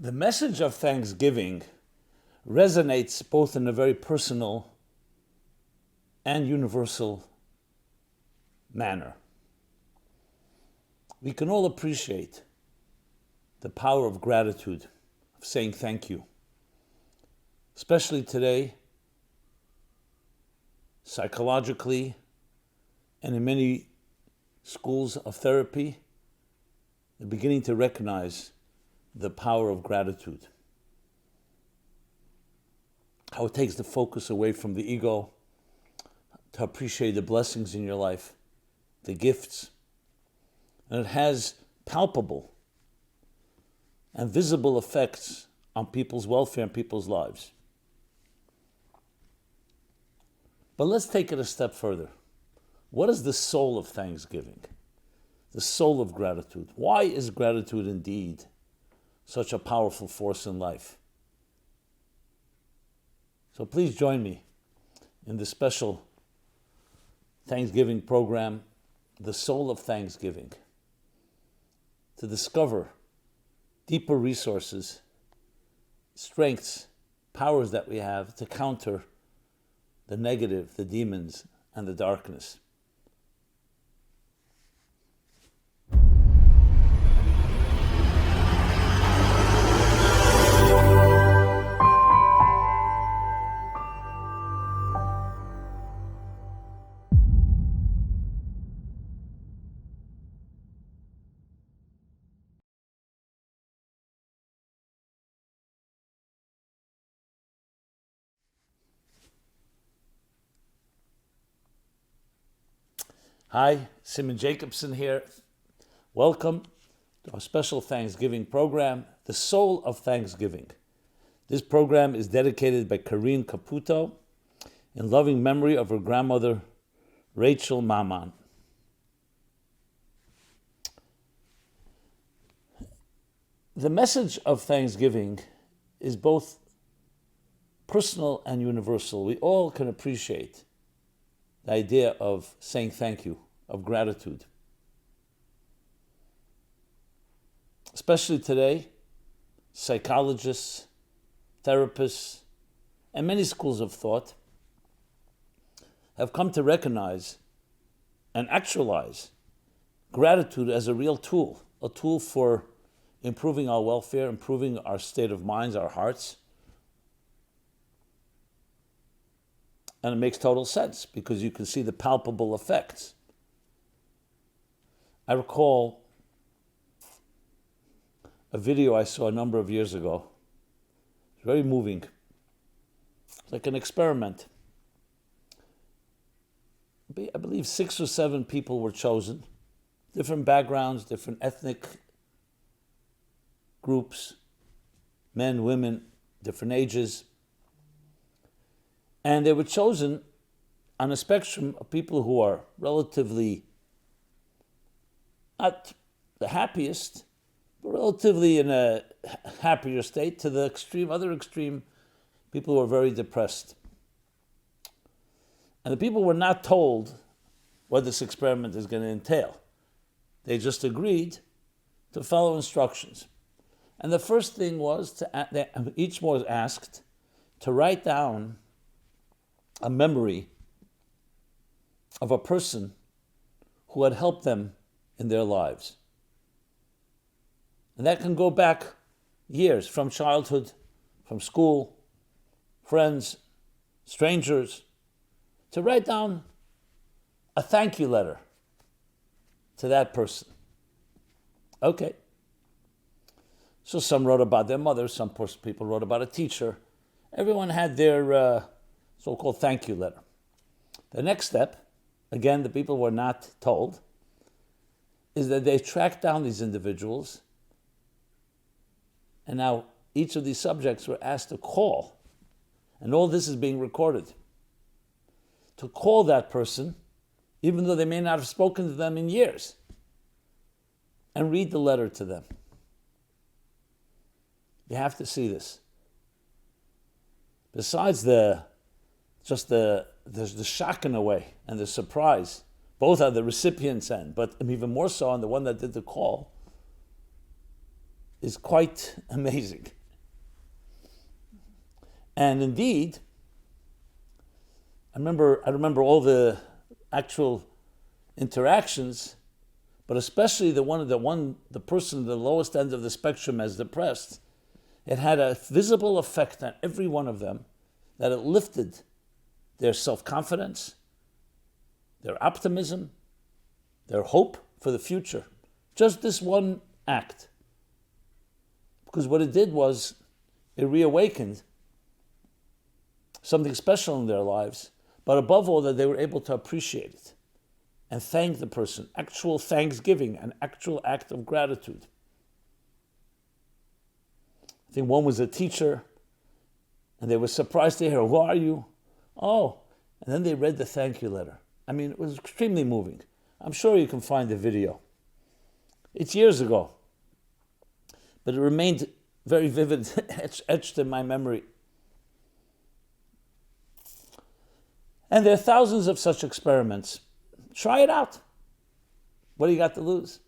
The message of Thanksgiving resonates both in a very personal and universal manner. We can all appreciate the power of gratitude, of saying thank you. Especially today, psychologically, and in many schools of therapy, they're beginning to recognize the power of gratitude. How it takes the focus away from the ego to appreciate the blessings in your life, the gifts. And it has palpable and visible effects on people's welfare and people's lives. But let's take it a step further. What is the soul of Thanksgiving? The soul of gratitude. Why is gratitude indeed such a powerful force in life? So please join me in this special Thanksgiving program, The Soul of Thanksgiving, to discover deeper resources, strengths, powers that we have to counter the negative, the demons, and the darkness. Hi, Rabbi Jacobson here. Welcome to our special Thanksgiving program, The Soul of Thanksgiving. This program is dedicated by Karine Caputo in loving memory of her grandmother, Rachel Maman. The message of Thanksgiving is both personal and universal. We all can appreciate the idea of saying thank you, of gratitude. Especially today, psychologists, therapists, and many schools of thought have come to recognize and actualize gratitude as a real tool, a tool for improving our welfare, improving our state of minds, our hearts. And it makes total sense because you can see the palpable effects. I recall a video I saw a number of years ago. It was very moving. It's like an experiment. I believe 6 or 7 people were chosen, different backgrounds, different ethnic groups, men, women, different ages. And they were chosen on a spectrum of people who are relatively not the happiest, but relatively in a happier state, to the other extreme, people who are very depressed. And the people were not told what this experiment is going to entail. They just agreed to follow instructions. And the first thing was each was asked to write down a memory of a person who had helped them in their lives. And that can go back years, from childhood, from school, friends, strangers, to write down a thank you letter to that person. Okay. So some wrote about their mother, some people wrote about a teacher. Everyone had their so-called thank you letter. The next step, again, the people were not told, is that they tracked down these individuals, and now each of these subjects were asked to call, and all this is being recorded, to call that person, even though they may not have spoken to them in years, and read the letter to them. You have to see this. Besides the shock in a way and the surprise, both on the recipient's end, but even more so on the one that did the call, is quite amazing. And indeed, I remember all the actual interactions, but especially the person at the lowest end of the spectrum as depressed. It had a visible effect on every one of them, that it lifted their self-confidence, their optimism, their hope for the future. Just this one act. Because what it did was, it reawakened something special in their lives, but above all, that they were able to appreciate it and thank the person. Actual thanksgiving, an actual act of gratitude. I think one was a teacher, and they were surprised to hear, "Who are you?" "Oh," and then they read the thank you letter. I mean, it was extremely moving. I'm sure you can find the video. It's years ago, but it remained very vivid, etched in my memory. And there are thousands of such experiments. Try it out. What do you got to lose?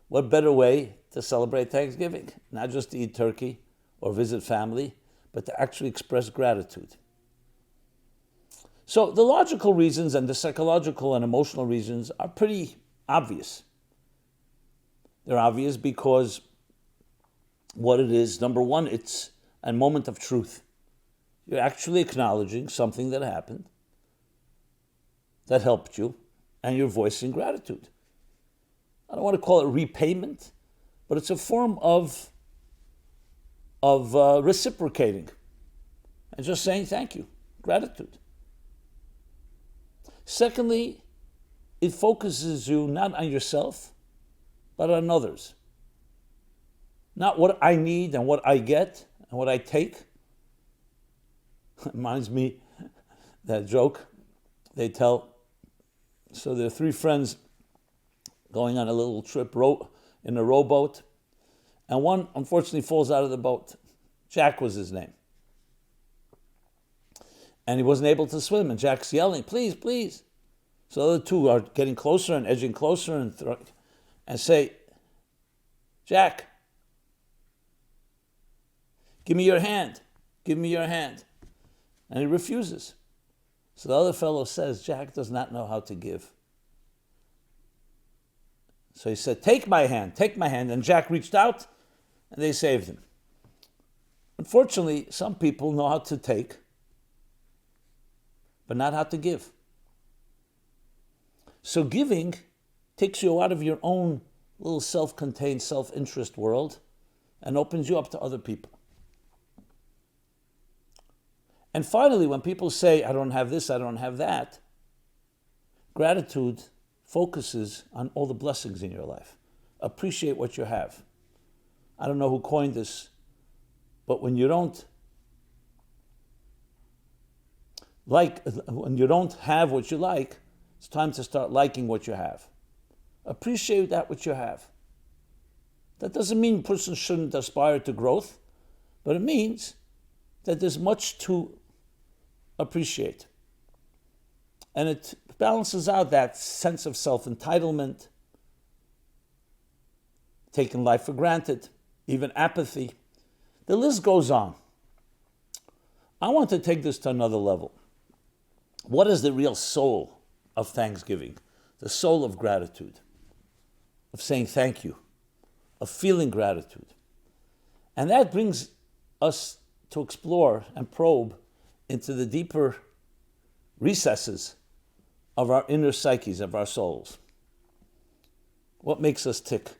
What better way to celebrate Thanksgiving? Not just to eat turkey or visit family, but to actually express gratitude. So the logical reasons and the psychological and emotional reasons are pretty obvious. They're obvious because what it is, number one, it's a moment of truth. You're actually acknowledging something that happened, that helped you, and you're voicing gratitude. I don't want to call it repayment, but it's a form of reciprocating and just saying thank you, gratitude. Secondly, it focuses you not on yourself, but on others. Not what I need and what I get and what I take. It reminds me that joke they tell. So there are three friends going on a little trip in a rowboat, and one unfortunately falls out of the boat. Jack was his name. And he wasn't able to swim, and Jack's yelling, "Please, please." So the other two are getting closer and edging closer and say, "Jack, give me your hand. Give me your hand." And he refuses. So the other fellow says, "Jack does not know how to give." So he said, take my hand. And Jack reached out, and they saved him. Unfortunately, some people know how to take, but not how to give. So giving takes you out of your own little self-contained, self-interest world and opens you up to other people. And finally, when people say, "I don't have this, I don't have that," gratitude focuses on all the blessings in your life. Appreciate what you have. I don't know who coined this, but when you don't have what you like, it's time to start liking what you have. Appreciate that which you have. That doesn't mean a person shouldn't aspire to growth, but it means that there's much to appreciate. And it balances out that sense of self-entitlement, taking life for granted, even apathy. The list goes on. I want to take this to another level. What is the real soul of Thanksgiving? The soul of gratitude, of saying thank you, of feeling gratitude. And that brings us to explore and probe into the deeper recesses of our inner psyches, of our souls. What makes us tick?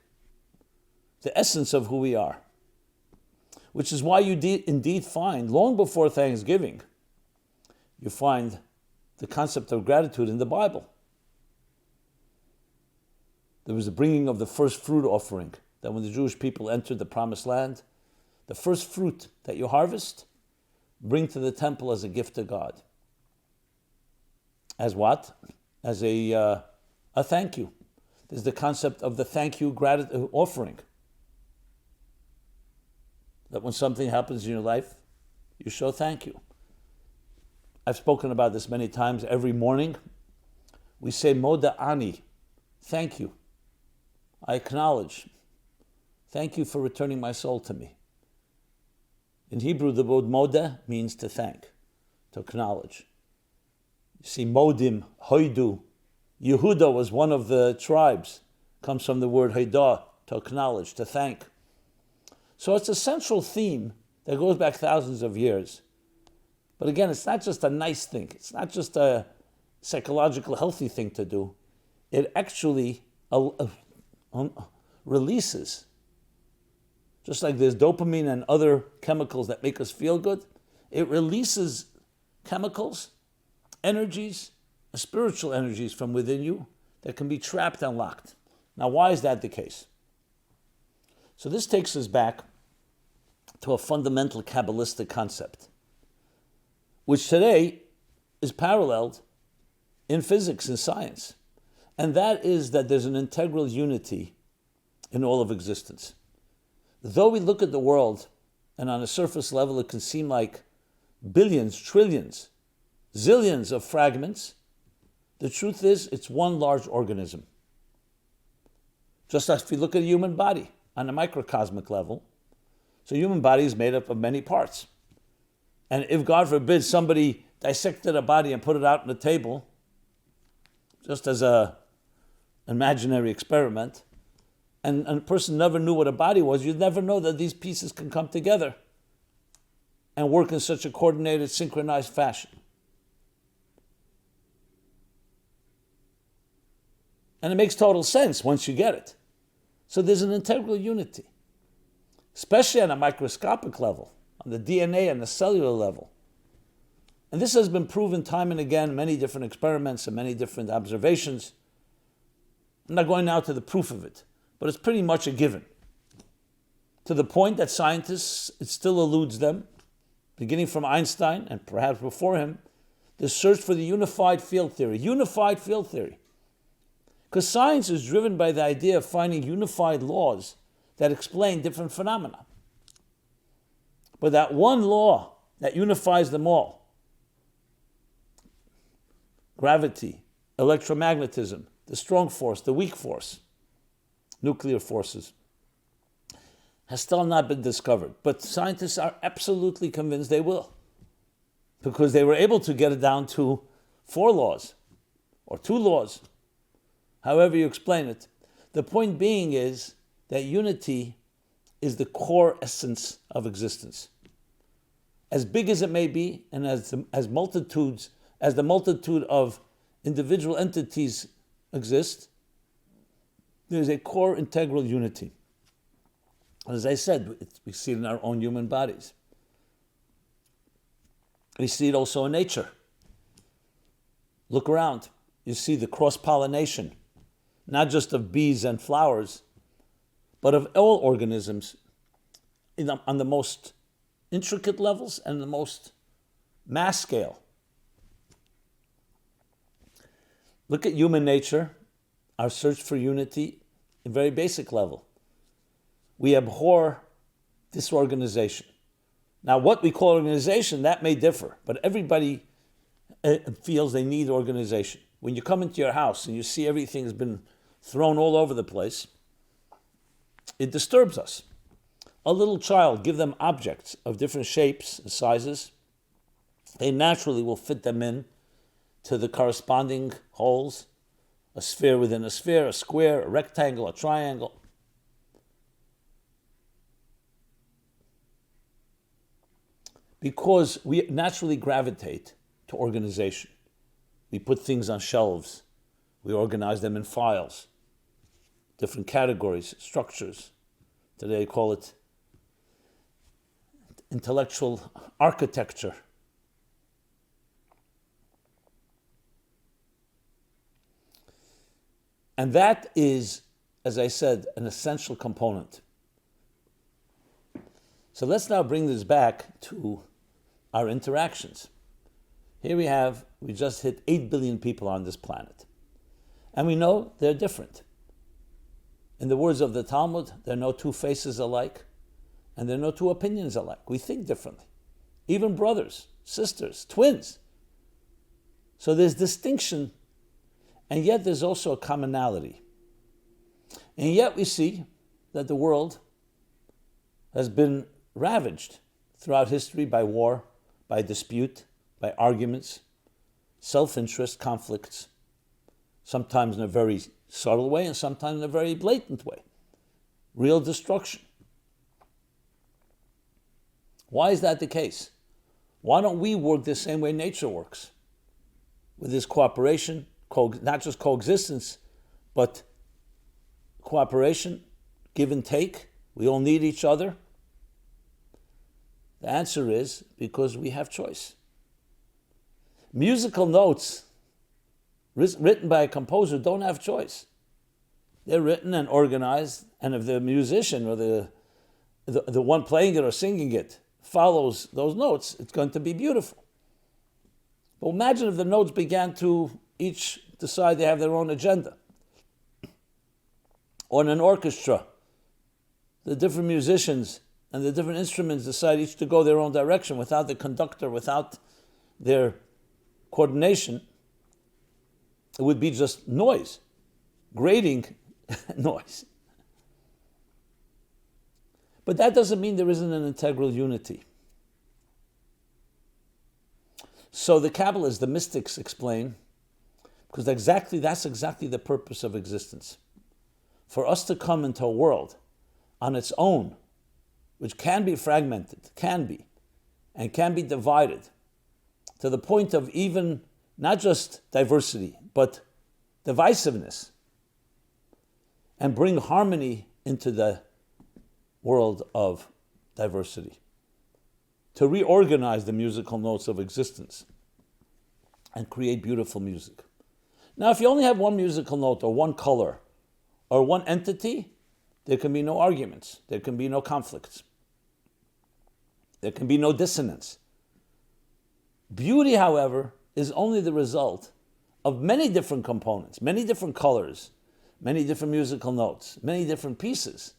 The essence of who we are. Which is why you indeed find, long before Thanksgiving, you find the concept of gratitude in the Bible. There was the bringing of the first fruit offering, that when the Jewish people entered the promised land, the first fruit that you harvest, bring to the temple as a gift to God. As what? As a thank you. There's the concept of the thank you gratitude offering. That when something happens in your life, you show thank you. I've spoken about this many times. Every morning, we say Moda Ani, thank you. I acknowledge. Thank you for returning my soul to me. In Hebrew, the word moda means to thank, to acknowledge. You see, modim, hoidu. Yehuda was one of the tribes. Comes from the word hoidah, to acknowledge, to thank. So it's a central theme that goes back thousands of years. But again, it's not just a nice thing. It's not just a psychological healthy thing to do. It actually releases. Just like there's dopamine and other chemicals that make us feel good, it releases chemicals, energies, spiritual energies from within you that can be trapped and locked. Now, why is that the case? So this takes us back to a fundamental Kabbalistic concept, which today is paralleled in physics and science. And that is that there's an integral unity in all of existence. Though we look at the world, and on a surface level it can seem like billions, trillions, zillions of fragments, the truth is it's one large organism. Just as if you look at a human body on a microcosmic level, so human body is made up of many parts. And if, God forbid, somebody dissected a body and put it out on the table, just as an imaginary experiment, and a person never knew what a body was, you'd never know that these pieces can come together and work in such a coordinated, synchronized fashion. And it makes total sense once you get it. So there's an integral unity, especially on a microscopic level, on the DNA and the cellular level. And this has been proven time and again, many different experiments and many different observations. I'm not going now to the proof of it, but it's pretty much a given. To the point that scientists, it still eludes them, beginning from Einstein and perhaps before him, the search for the unified field theory. Unified field theory. Because science is driven by the idea of finding unified laws that explain different phenomena. But that one law that unifies them all, gravity, electromagnetism, the strong force, the weak force, nuclear forces, has still not been discovered. But scientists are absolutely convinced they will, because they were able to get it down to 4 laws, or 2 laws, however you explain it. The point being is that unity is the core essence of existence. As big as it may be, and as the multitude of individual entities exist, there's a core integral unity. As I said, we see it in our own human bodies. We see it also in nature. Look around. You see the cross-pollination, not just of bees and flowers, but of all organisms on the most intricate levels and the most mass scale. Look at human nature, our search for unity, at a very basic level. We abhor disorganization. Now, what we call organization, that may differ, but everybody feels they need organization. When you come into your house and you see everything has been thrown all over the place, it disturbs us. A little child, give them objects of different shapes and sizes, they naturally will fit them in to the corresponding holes, a sphere within a sphere, a square, a rectangle, a triangle. Because we naturally gravitate to organization. We put things on shelves. We organize them in files, different categories, structures. Today they call it intellectual architecture. And that is, as I said, an essential component. So let's now bring this back to our interactions. Here we just hit 8 billion people on this planet. And we know they're different. In the words of the Talmud, there are no 2 faces alike, and there are no 2 opinions alike. We think differently. Even brothers, sisters, twins. So there's distinction, and yet there's also a commonality. And yet we see that the world has been ravaged throughout history by war, by dispute, by arguments, self-interest, conflicts, sometimes in a very subtle way and sometimes in a very blatant way. Real destruction. Why is that the case? Why don't we work the same way nature works? With this cooperation, not just coexistence, but cooperation, give and take. We all need each other. The answer is because we have choice. Musical notes written by a composer don't have choice. They're written and organized, and if the musician or the one playing it or singing it follows those notes, it's going to be beautiful. But imagine if the notes began to each decide they have their own agenda. Or in an orchestra, the different musicians and the different instruments decide each to go their own direction without the conductor, without their coordination. It would be just noise, grating noise. But that doesn't mean there isn't an integral unity. So the Kabbalists, the mystics, explain, because that's exactly the purpose of existence. For us to come into a world on its own, which can be fragmented, and can be divided, to the point of even not just diversity, but divisiveness, and bring harmony into the world of diversity, to reorganize the musical notes of existence and create beautiful music. Now, if you only have one musical note or one color or one entity, there can be no arguments, there can be no conflicts, there can be no dissonance. Beauty, however, is only the result of many different components, many different colors, many different musical notes, many different pieces,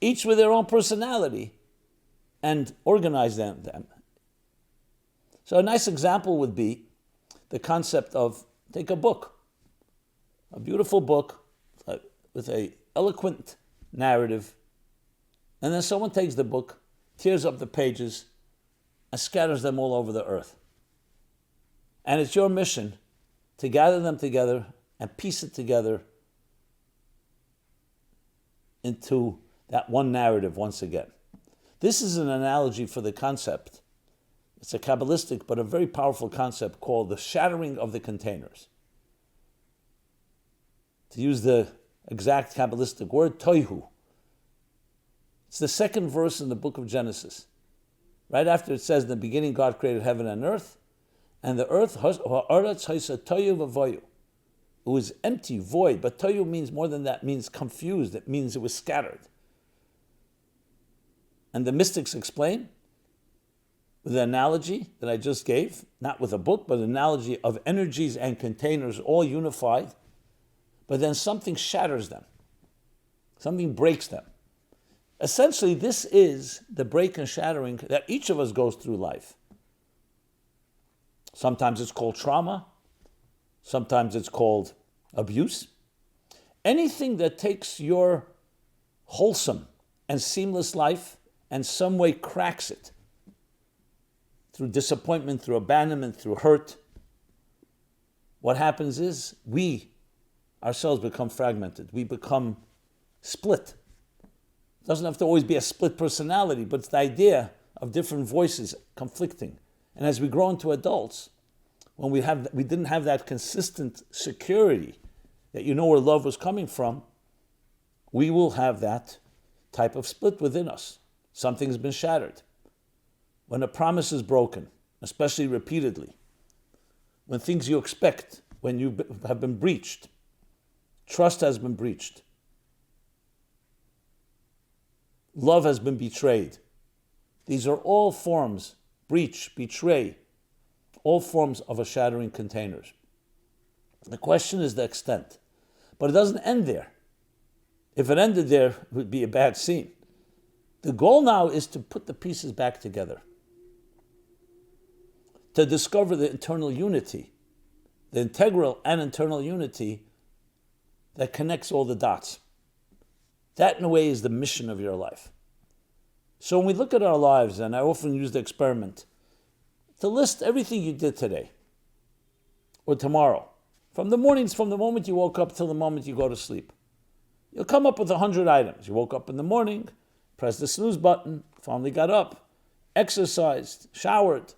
each with their own personality, and organize them. So a nice example would be the concept of, take a book, a beautiful book with an eloquent narrative, and then someone takes the book, tears up the pages, and scatters them all over the earth. And it's your mission to gather them together and piece it together into that one narrative once again. This is an analogy for the concept. It's a Kabbalistic but a very powerful concept called the shattering of the containers. To use the exact Kabbalistic word, toihu. It's the second verse in the book of Genesis. Right after it says, in the beginning God created heaven and earth, and the earth, it was empty, void, but toyu means more than that, means confused, it means it was scattered. And the mystics explain, with the analogy that I just gave, not with a book, but an analogy of energies and containers all unified, but then something shatters them, something breaks them. Essentially, this is the break and shattering that each of us goes through life. Sometimes it's called trauma. Sometimes it's called abuse. Anything that takes your wholesome and seamless life and some way cracks it through disappointment, through abandonment, through hurt, what happens is we ourselves become fragmented. We become split. It doesn't have to always be a split personality, but it's the idea of different voices conflicting. And as we grow into adults, when we didn't have that consistent security that you know where love was coming from, we will have that type of split within us. Something's been shattered. When a promise is broken, especially repeatedly, when things you expect, when you have been breached, trust has been breached, love has been betrayed. These are all forms, breach, betray, all forms of a shattering containers. The question is the extent. But it doesn't end there. If it ended there, it would be a bad scene. The goal now is to put the pieces back together, to discover the internal unity, the integral and internal unity that connects all the dots. That, in a way, is the mission of your life. So when we look at our lives, and I often use the experiment, to list everything you did today or tomorrow, from the moment you woke up till the moment you go to sleep. You'll come up with 100 items. You woke up in the morning, pressed the snooze button, finally got up, exercised, showered,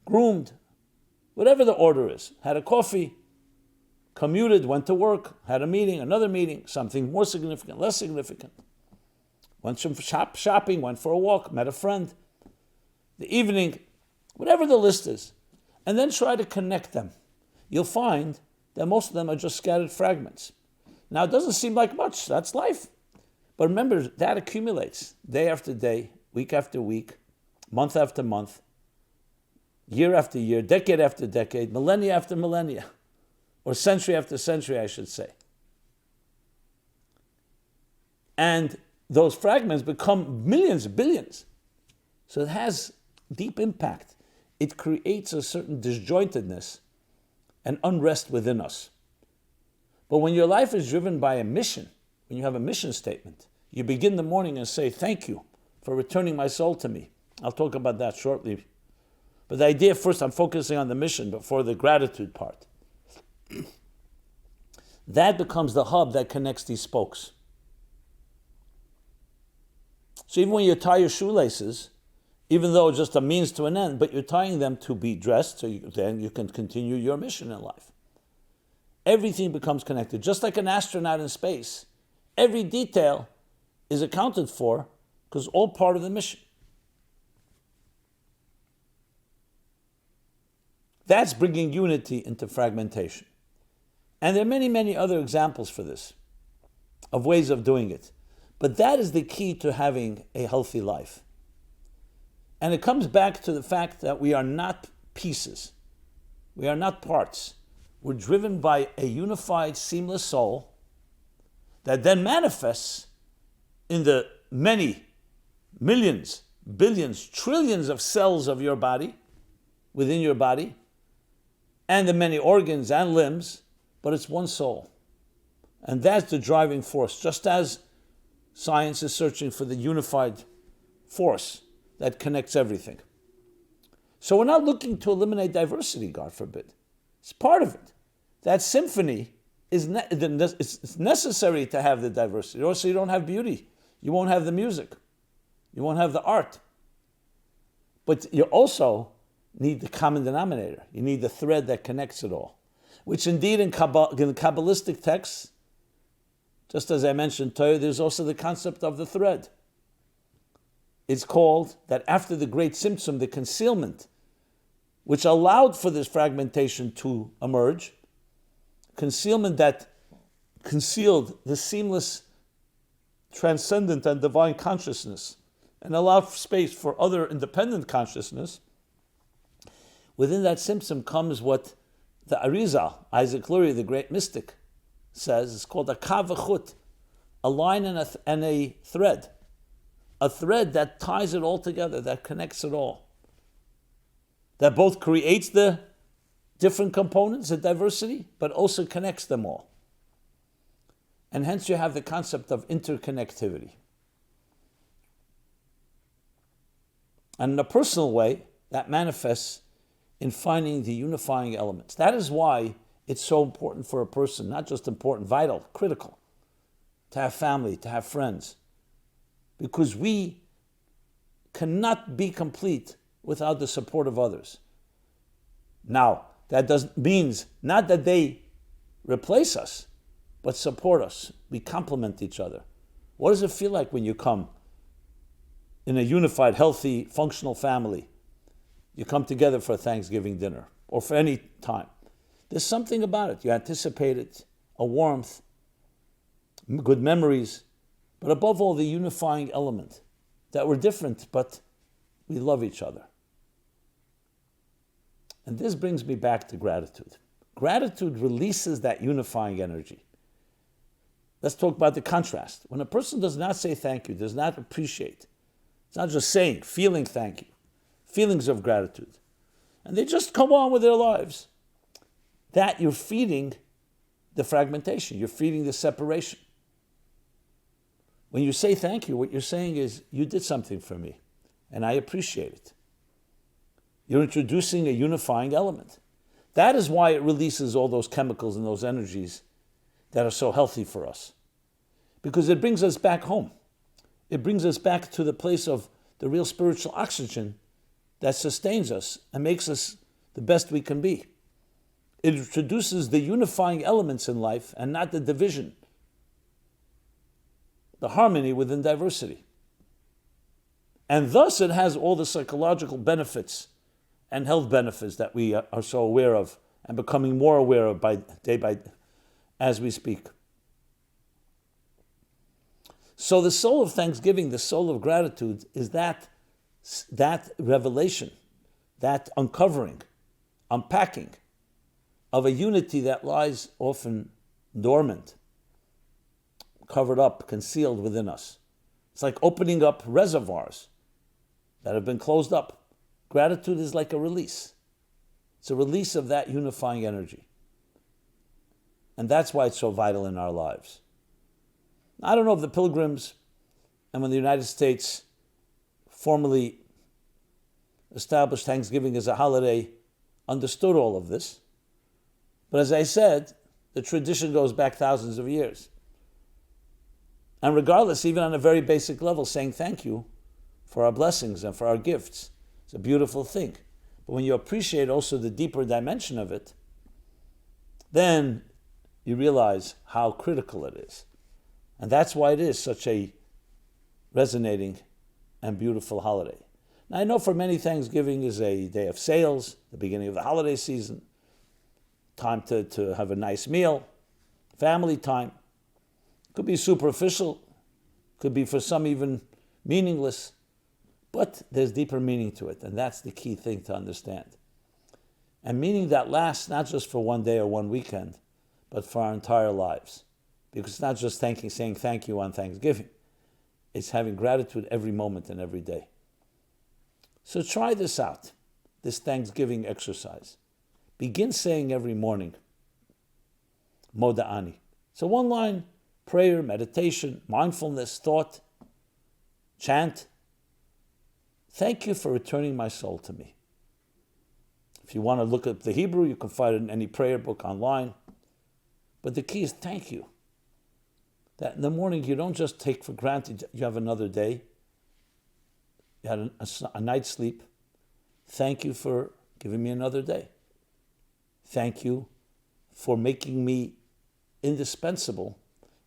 groomed, whatever the order is, had a coffee, commuted, went to work, had a meeting, another meeting, something more significant, less significant. Went some shopping, went for a walk, met a friend. The evening, whatever the list is, and then try to connect them. You'll find that most of them are just scattered fragments. Now, it doesn't seem like much. That's life. But remember, that accumulates day after day, week after week, month after month, year after year, decade after decade, millennia after millennia, or century after century, I should say. And those fragments become millions, billions. So it has deep impact. It creates a certain disjointedness and unrest within us. But when your life is driven by a mission, when you have a mission statement, you begin the morning and say, thank you for returning my soul to me. I'll talk about that shortly. But the idea, first, I'm focusing on the mission before the gratitude part. That becomes the hub that connects these spokes. So even when you tie your shoelaces, even though it's just a means to an end, but you're tying them to be dressed, so then you can continue your mission in life. Everything becomes connected. Just like an astronaut in space, every detail is accounted for because all part of the mission. That's bringing unity into fragmentation. And there are many, many other examples for this, of ways of doing it. But that is the key to having a healthy life. And it comes back to the fact that we are not pieces. We are not parts. We're driven by a unified, seamless soul that then manifests in the many millions, billions, trillions of cells of your body, within your body, and the many organs and limbs, but it's one soul. And that's the driving force, just as science is searching for the unified force that connects everything. So we're not looking to eliminate diversity, God forbid. It's part of it. That symphony is it's necessary to have the diversity, or else you don't have beauty. You won't have the music. You won't have the art. But you also need the common denominator. You need the thread that connects it all, which indeed in Kabbalistic texts, just as I mentioned, there's also the concept of the thread. It's called that after the great Tzimtzum, the concealment, which allowed for this fragmentation to emerge, concealment that concealed the seamless, transcendent and divine consciousness and allowed space for other independent consciousness, within that Tzimtzum comes what the Arizal, Isaac Lurie, the great mystic, says. It's called a kav v'chut, a line and a thread. A thread that ties it all together, that connects it all. That both creates the different components, the diversity, but also connects them all. And hence you have the concept of interconnectivity. And in a personal way, that manifests in finding the unifying elements. That is why it's so important for a person, not just important, vital, critical, to have family, to have friends. Because we cannot be complete without the support of others. Now, that means not that they replace us, but support us. We complement each other. What does it feel like when you come in a unified, healthy, functional family? You come together for a Thanksgiving dinner or for any time. There's something about it. You anticipate it, a warmth, good memories, but above all, the unifying element that we're different, but we love each other. And this brings me back to gratitude. Gratitude releases that unifying energy. Let's talk about the contrast. When a person does not say thank you, does not appreciate, it's not just saying, feeling thank you, feelings of gratitude, and they just come on with their lives, that you're feeding the fragmentation, you're feeding the separation. When you say thank you, what you're saying is, you did something for me, and I appreciate it. You're introducing a unifying element. That is why it releases all those chemicals and those energies that are so healthy for us. Because it brings us back home. It brings us back to the place of the real spiritual oxygen that sustains us and makes us the best we can be. It introduces the unifying elements in life and not the division, the harmony within diversity. And thus it has all the psychological benefits and health benefits that we are so aware of and becoming more aware of by day as we speak. So the soul of thanksgiving, the soul of gratitude, is that revelation, that uncovering, unpacking of a unity that lies often dormant, covered up, concealed within us. It's like opening up reservoirs that have been closed up. Gratitude is like a release. It's a release of that unifying energy. And that's why it's so vital in our lives. I don't know if the Pilgrims and when the United States formally established Thanksgiving as a holiday understood all of this. But as I said, the tradition goes back thousands of years. And regardless, even on a very basic level, saying thank you for our blessings and for our gifts, it's a beautiful thing. But when you appreciate also the deeper dimension of it, then you realize how critical it is. And that's why it is such a resonating and beautiful holiday. Now, I know for many Thanksgiving is a day of sales, the beginning of the holiday season, time to have a nice meal, family time. Could be superficial, could be for some even meaningless, but there's deeper meaning to it, and that's the key thing to understand. And meaning that lasts not just for one day or one weekend, but for our entire lives. Because it's not just saying thank you on Thanksgiving. It's having gratitude every moment and every day. So try this out, this Thanksgiving exercise. Begin saying every morning, Moda'ani. So one line, prayer, meditation, mindfulness, thought, chant. Thank you for returning my soul to me. If you want to look up the Hebrew, you can find it in any prayer book online. But the key is thank you. That in the morning you don't just take for granted you have another day. You had a night's sleep. Thank you for giving me another day. Thank you for making me indispensable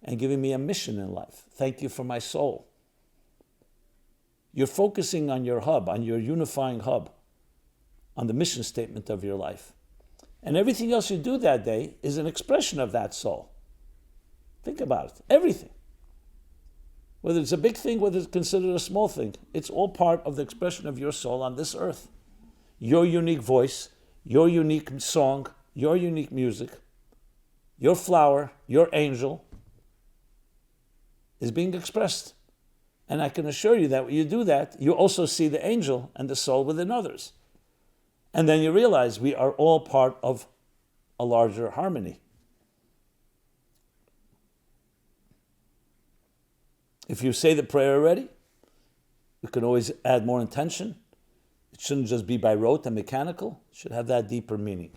and giving me a mission in life. Thank you for my soul. You're focusing on your hub, on your unifying hub, on the mission statement of your life. And everything else you do that day is an expression of that soul. Think about it. Everything. Whether it's a big thing, whether it's considered a small thing, it's all part of the expression of your soul on this earth. Your unique voice, your unique song, your unique music, your flower, your angel is being expressed. And I can assure you that when you do that, you also see the angel and the soul within others. And then you realize we are all part of a larger harmony. If you say the prayer already, you can always add more intention. It shouldn't just be by rote and mechanical. It should have that deeper meaning.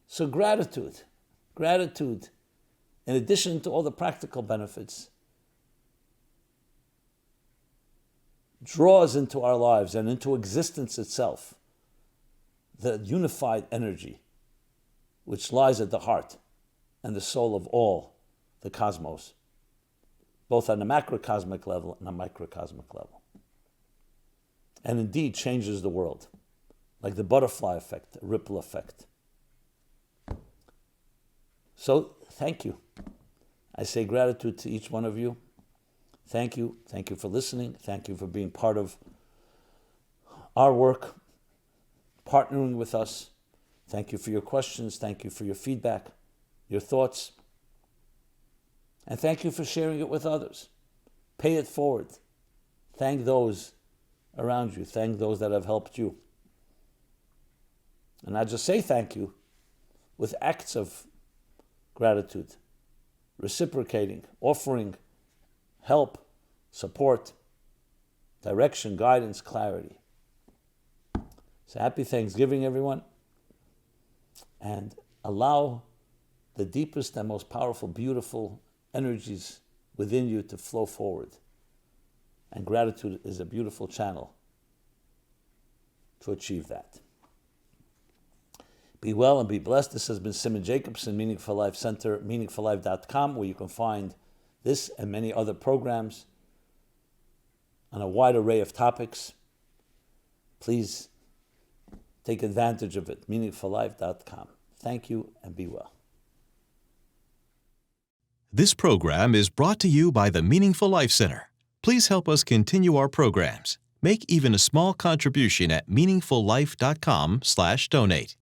So gratitude, in addition to all the practical benefits, draws into our lives and into existence itself the unified energy which lies at the heart and the soul of all the cosmos, both on a macrocosmic level and a microcosmic level. And indeed changes the world, like the butterfly effect, a ripple effect. So, thank you. I say gratitude to each one of you. Thank you. Thank you for listening. Thank you for being part of our work, partnering with us. Thank you for your questions. Thank you for your feedback, your thoughts. And thank you for sharing it with others. Pay it forward. Thank those around you. Thank those that have helped you. And I just say thank you with acts of gratitude, reciprocating, offering, help, support, direction, guidance, clarity. So happy Thanksgiving, everyone. And allow the deepest and most powerful, beautiful energies within you to flow forward. And gratitude is a beautiful channel to achieve that. Be well and be blessed. This has been Rabbi Jacobson, Meaningful Life Center, meaningfullife.com, where you can find this and many other programs on a wide array of topics. Please take advantage of it, meaningfullife.com. Thank you and be well. This program is brought to you by the Meaningful Life Center. Please help us continue our programs. Make even a small contribution at meaningfullife.com/donate.